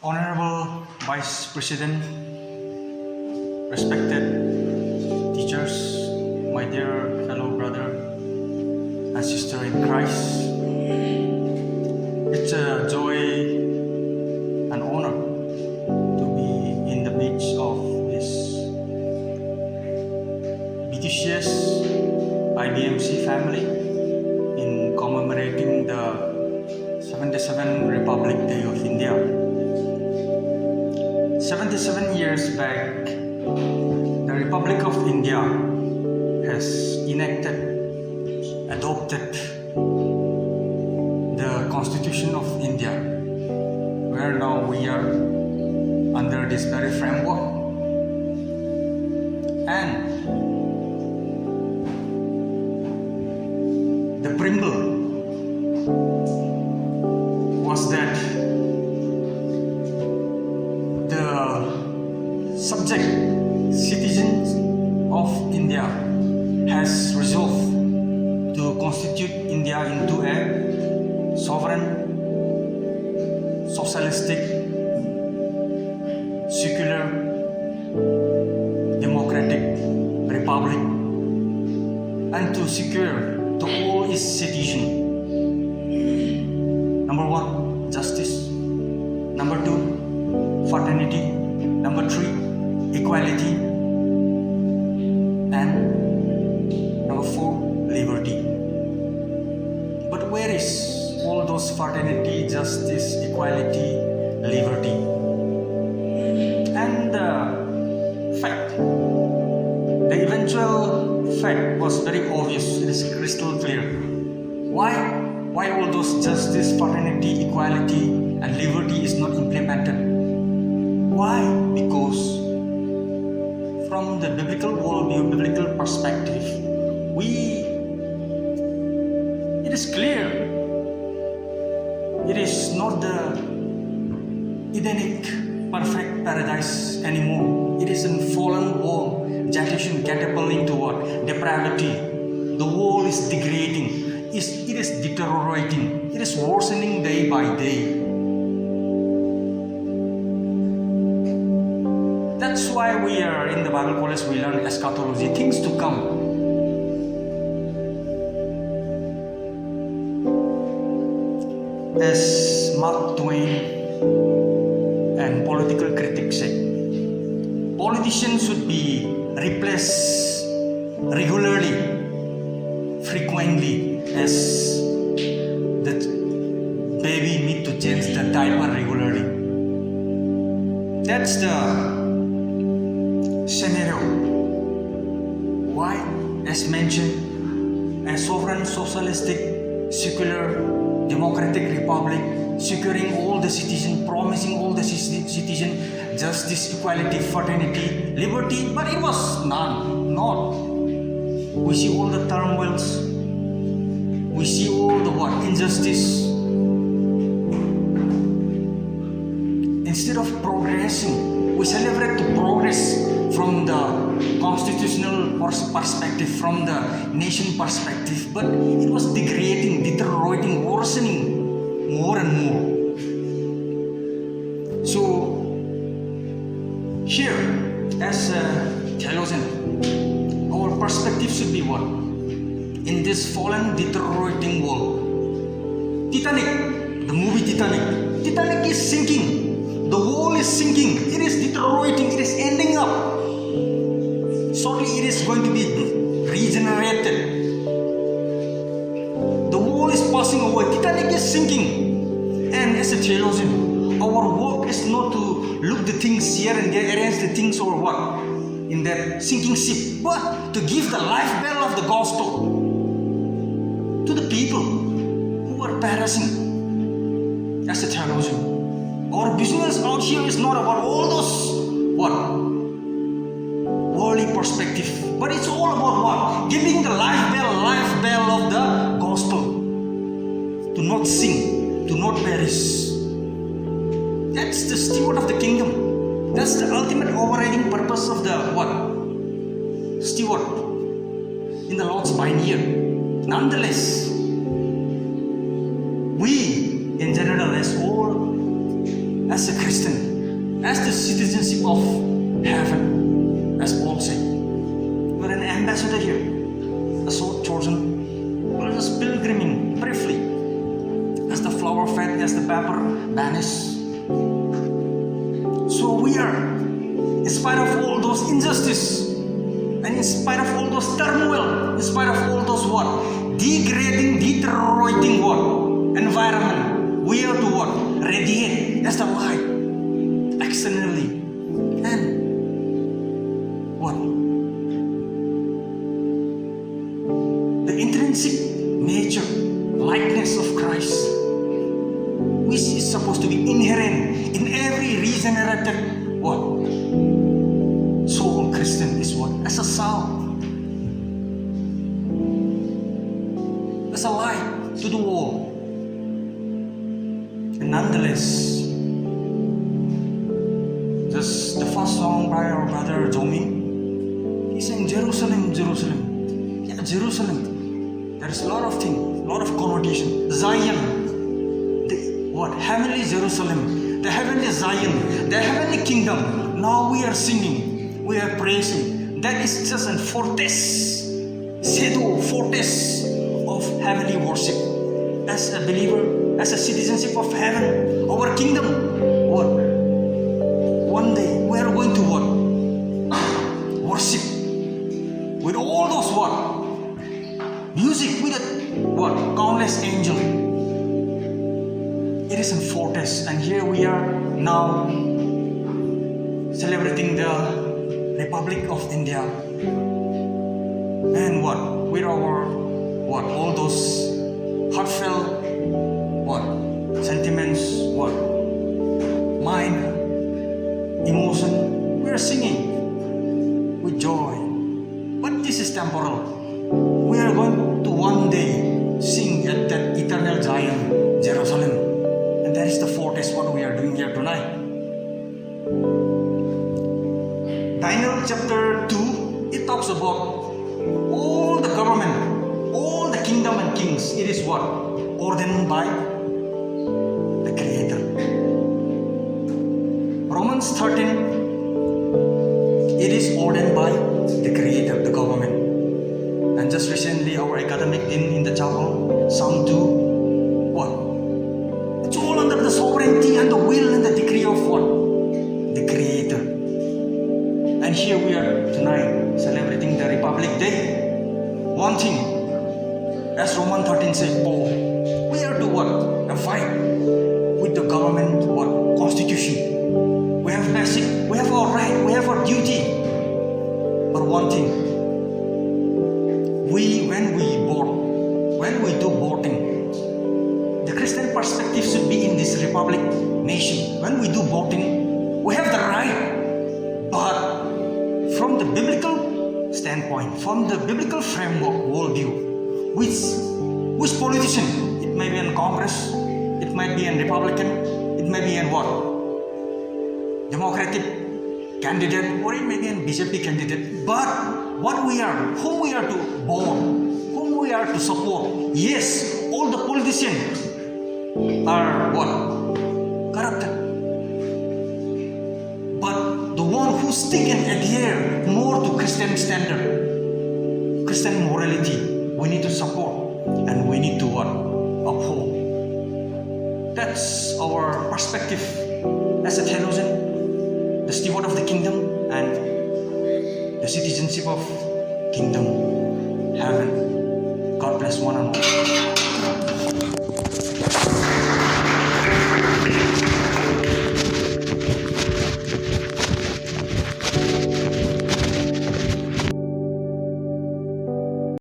Honorable Vice President, respected teachers, my dear fellow brother and sister in Christ, it's a joy and honor to be in the midst of this BTCS IBMC family in commemorating the 77th Republic Day of India. 77 years back, the Republic of India has adopted the Constitution of India, where now we are under this very framework. And the preamble was that the subject citizens of India has resolved to constitute India into a sovereign, socialistic, secular, democratic republic, and to secure to all its citizens, number one, justice; number two, fraternity; number three, equality; and number four, liberty. But where is all those fraternity, justice, equality, liberty? And the fact, the eventual fact was very obvious. It is crystal clear. Why all those justice, fraternity, equality, and liberty is not implemented? Why? Because from the biblical worldview, biblical perspective, it is clear. It is not the Edenic perfect paradise anymore. It is a fallen world, generation catapulting into what? Depravity. The world is degrading. It is deteriorating. It is worsening day by day. That's why we are in the Bible college, we learn eschatology, things to come. As Mark Twain and political critics say, politicians should be replaced regularly, frequently, as the baby need to change the diaper regularly. That's the scenario. Why? As mentioned, a sovereign, socialistic, secular, democratic republic, securing all the citizens, promising all the citizens justice, equality, fraternity, liberty, but it was none, not. We see all the turmoils, we see all the injustice. Instead of progressing, we celebrate the progress from the constitutional perspective, from the nation perspective, but it was degrading, deteriorating, worsening more and more. So here, as a theologian, our perspective should be what? In this fallen, deteriorating world. Titanic, the movie Titanic is sinking. The world is sinking. It is deteriorating. It is ending up. Shortly, it is going to be regenerated. The world is passing away. Titanic is sinking. And as a theologian, our work is not to look the things here and there, arrange the things or what in that sinking ship, but to give the life bell of the gospel to the people who are perishing. As a theologian, our business out here is not about all those worldly perspective, but it's all about what? Giving the life bell of the gospel to not sink, to not perish. That's the steward of the kingdom. That's the ultimate overriding purpose of the steward in the Lord's vineyard. Nonetheless, we in general as all as a Christian, as the citizenship of heaven, as Paul said. We're an ambassador here, a soul chosen. We're just pilgriming briefly, as the flower fade, as the vapor vanishes. So we are, in spite of all those injustice, and in spite of all those turmoil, in spite of all those what? Degrading, deteriorating what? Environment. We are to what? Radiate as the light externally. And what? The intrinsic nature, likeness of Christ, which is supposed to be inherent in every regenerated what? Soul Christian is what? As a sound, as a light to the world. And nonetheless, just the first song by our brother Jomin, he sang Jerusalem, Jerusalem. Yeah, Jerusalem. There is a lot of things, a lot of connotation. Zion, the what? Heavenly Jerusalem, the heavenly Zion, the heavenly kingdom. Now we are singing, we are praising. That is just a foretaste, shadow, foretaste of heavenly worship. As a believer, as a citizenship of heaven, our kingdom, what? One day we are going to what? Worship with all those what? Music with a what? Countless angels. It is a foretaste, and here we are now celebrating the Republic of India. And what? With our what? All those heartfelt what? Sentiments, what? Mind, emotion. We are singing with joy. But this is temporal. We are going to one day sing at that eternal Zion, Jerusalem. And that is the foretaste what we are doing here tonight. Daniel chapter 2, it talks about all the government, all the kingdom and kings. It is what? Ordained by the Creator. Romans 13, it is ordained by the Creator, the government. And just recently, our academic team in the chapel, Psalm 2, what? It's all under the sovereignty and the will and the decree of what? The Creator. And here we are tonight celebrating the Republic Day. One thing, as Romans 13 says, Paul, we are to what? A fight with the government, what? Constitution. We have basic, we have our right, we have our duty. But one thing, when we do voting, the Christian perspective should be in this Republic nation. When we do voting, we have the right, but from the biblical standpoint, from the biblical framework, worldview, which politician, it may be in Congress, it might be in Republican, it may be in what? Democratic candidate, or it may be in BJP candidate. But what we are, whom we are to vote, whom we are to support. Yes, all the politicians are what? Corrupted. But the one who stick and adhere more to Christian standard, Christian morality, we need to support and we need to what? Uphold. That's our perspective as a theologian, the steward of the kingdom and the citizenship of kingdom, heaven. God bless one and all.